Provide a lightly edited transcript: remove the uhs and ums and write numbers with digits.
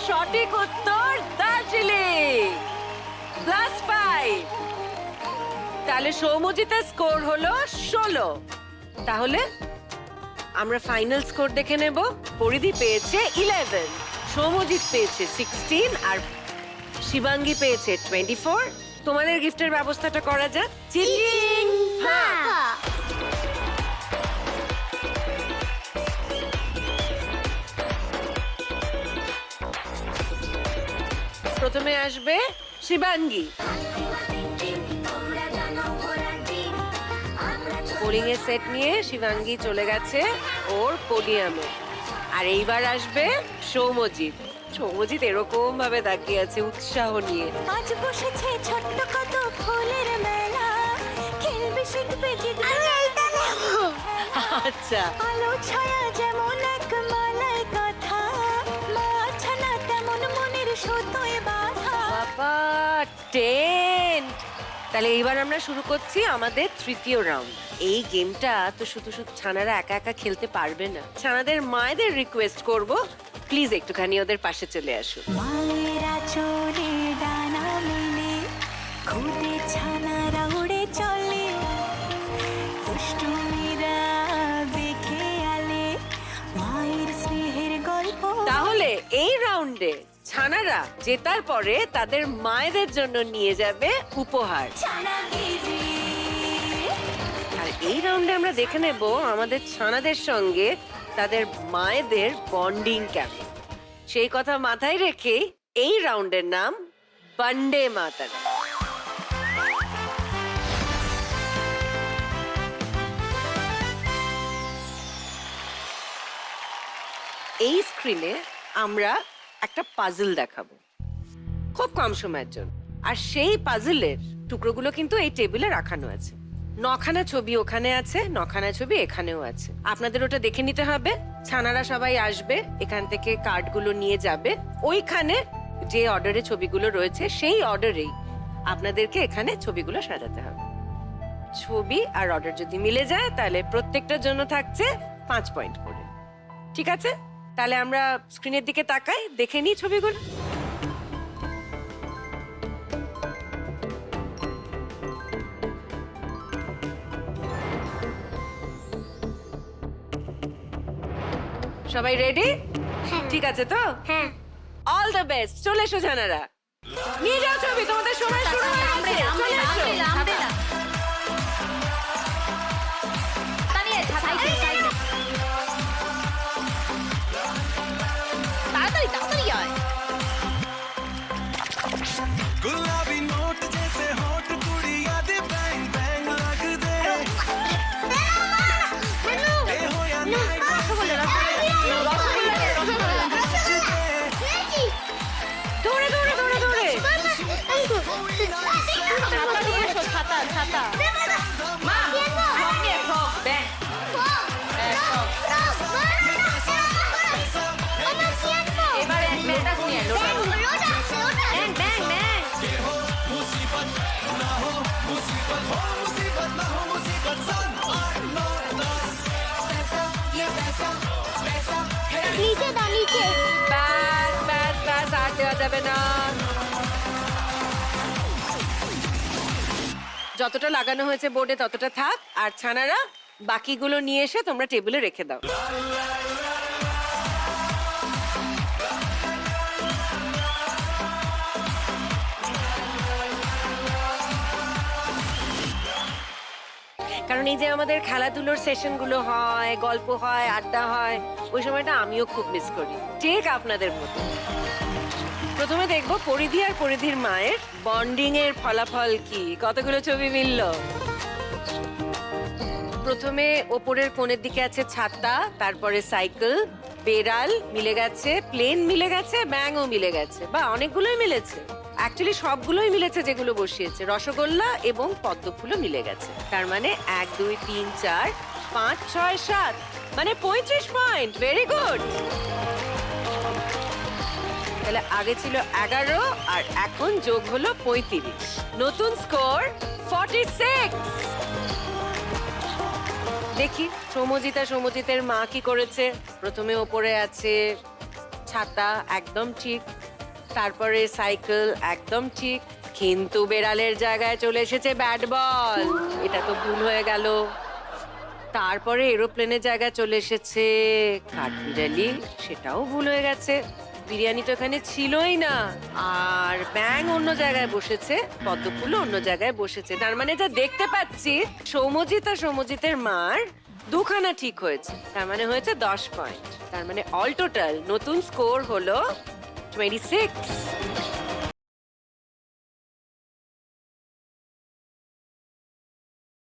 সঠিক উত্তর দার্জিলিং, +5। তাহলে সৌম্যজিতের স্কোর হলো 16। তাহলে আমরা ফাইনাল স্কোর দেখে নেব। পরিধি পেয়েছে 11, সৌম্যজিৎ পেয়েছে 16 আর শিবাঙ্গী পেয়েছে 24। তোমাদের গিফটের ব্যবস্থাটা করা যাক। চিচিং ভাগ। প্রথমে আসবে শিবাঙ্গী। বোলিং এর সেট নিয়ে শিবাঙ্গী চলে গেছে ওর পোডিয়ামে। আর এইবার আসবে সৌম্যজিৎ। সৌম্যজিৎ এরকম ভাবে তাকিয়ে আছে উৎসাহ নিয়ে। আজ বসেছে ছোট্ট কত ফুলের মেলা, খেলবে শিখবে জিতবে। আচ্ছা, আলো ছায়া যেমন এক মালাই কথা, মা ছানা তেমন মনের সুতোয় বাঁধা। বাবা 10। তাহলে এইবার আমরা শুরু করছি আমাদের তৃতীয় রাউন্ড। এই গেমটা তো শুধু শুধু ছানারা একা একা খেলতে পারবে না। ছানাদের মায়েদের রিকোয়েস্ট করব, প্লিজ একটুখানি ওদের পাশে চলে আসুন। মায়েরা চলে ডানা মেলে, খুদে ছানারা উড়ে চলে, দুষ্টুমিরা দেখে আলে মায়ের স্নেহের গল্প। তাহলে এই রাউন্ডে ছানারা জেতার পরে তাদের মায়েদের জন্য নিয়ে যাবে উপহার। আর এই রাউন্ডে আমরা দেখে নেব আমাদের ছানাদের সঙ্গে তাদের মায়েদের বন্ডিং কেমন। সেই কথা মাথায় রেখে এই রাউন্ডের নাম বন্দে মাতরম। এই স্ক্রিনে আমরা একটা পাজল দেখাবো খুব কম সময়ের জন্য। আর সেই পাজলের টুকরোগুলো কিন্তু এই টেবিলে রাখানো আছে। 9খানা ছবি ওখানে আছে, 9খানা ছবি এখানেও আছে। আপনাদের ওটা দেখে নিতে হবে। ছানারা সবাই আসবে, এখান থেকে কার্ডগুলো নিয়ে যাবে। ওইখানে যে অর্ডারে ছবিগুলো রয়েছে সেই অর্ডারেই আপনাদেরকে এখানে ছবিগুলো সাজাতে হবে। ছবি আর অর্ডার যদি মিলে যায় তাহলে প্রত্যেকটার জন্য থাকছে 5 পয়েন্ট করে। ঠিক আছে, তাহলে আমরা স্ক্রিনের দিকে তাকাই, দেখে নিই ছবিগুলো। সবাই রেডি? ঠিক আছে তো? হ্যাঁ। All the best. চলে এসো জানারা, নিয়ে যাও ছবি। তোমাদের সময় শুরু হয়ে গেছে। চলে এসো। তাড়াতাড়ি তাড়াতাড়ি আয়। गुलाबी नोट जैसे होठ कुड़िया दे बैंग बैंग लग दे ए हो या नाइट দৌড়ে দৌড়ে দৌড়ে দৌড়ে। ছাতা নিয়ে এসো, ছাতা ছাতা। মা নিয়ে ঠক ব্যাং। এবার এক মেটাস নিয়ে এলো। ব্যাং ব্যাং ব্যাং। मुसीबत ना हो मुसीबत ना हो मुसीबत 7 8 9 10 पैसा ये पैसा पैसा है নিচে দাও নিচে। ব্যাস ব্যাস ব্যাস, আর দেওয়া যাবে না। যতটা লাগানো হয়েছে বোর্ডে ততটা থাক। আর ছানারা বাকিগুলো নিয়ে এসে তোমরা টেবিলে রেখে দাও। কারণ এই যে আমাদের খেলাধুলোর সেশনগুলো হয়, গল্প হয়, আড্ডা হয়, ওই সময়টা আমিও খুব মিস করি, ঠিক আপনাদের মতো। প্রথমে দেখবো পরিধি আর পরিধির মায়ের বন্ডিং এর ফলাফল কি, কতগুলো ছবি মিলল। প্রথমে ওপরের কোণের দিকে আছে ছাতা, তারপরে সাইকেল, বেড়াল মিলে গেছে, প্লেন মিলে গেছে, ব্যাঙও মিলে গেছে। বা অনেকগুলোই মিলেছে, অ্যাকচুয়ালি সবগুলোই মিলেছে যেগুলো বসিয়েছে। রসগোল্লা এবং পদ্ম ফুলও মিলে গেছে। তার মানে 1 2 3 4 5 6 7 মানে 35 পয়েন্ট। Very good. তাহলে আগে ছিল 11 আর এখন যোগ হলো 35। নতুন স্কোর 46। দেখি সৌম্যজিৎ আর সৌম্যজিতের মা কি করেছে। প্রথমে ওপরে আছে ছাতা একদম ঠিক, তারপরে সাইকেল একদম ঠিক, কিন্তু বেড়ালের জায়গায় চলে এসেছে ব্যাট বল, এটা তো ভুল হয়ে গেল। তারপরে এরোপ্লেনের জায়গায় চলে এসেছে কাঠবিড়ালি, সেটাও ভুল হয়ে গেছে। বিরিয়ানি তো এখানে ছিলই না। আর ব্যাঙ অন্য জায়গায় বসেছে, পদ্মফুলও অন্য জায়গায় বসেছে। তার মানে যা দেখতে পাচ্ছি সৌম্যজিৎ আর সৌম্যজিতের মার দুখানা ঠিক হয়েছে, তার মানে হয়েছে 10 পয়েন্ট। তার মানে অল টোটাল নতুন স্কোর হলো 26।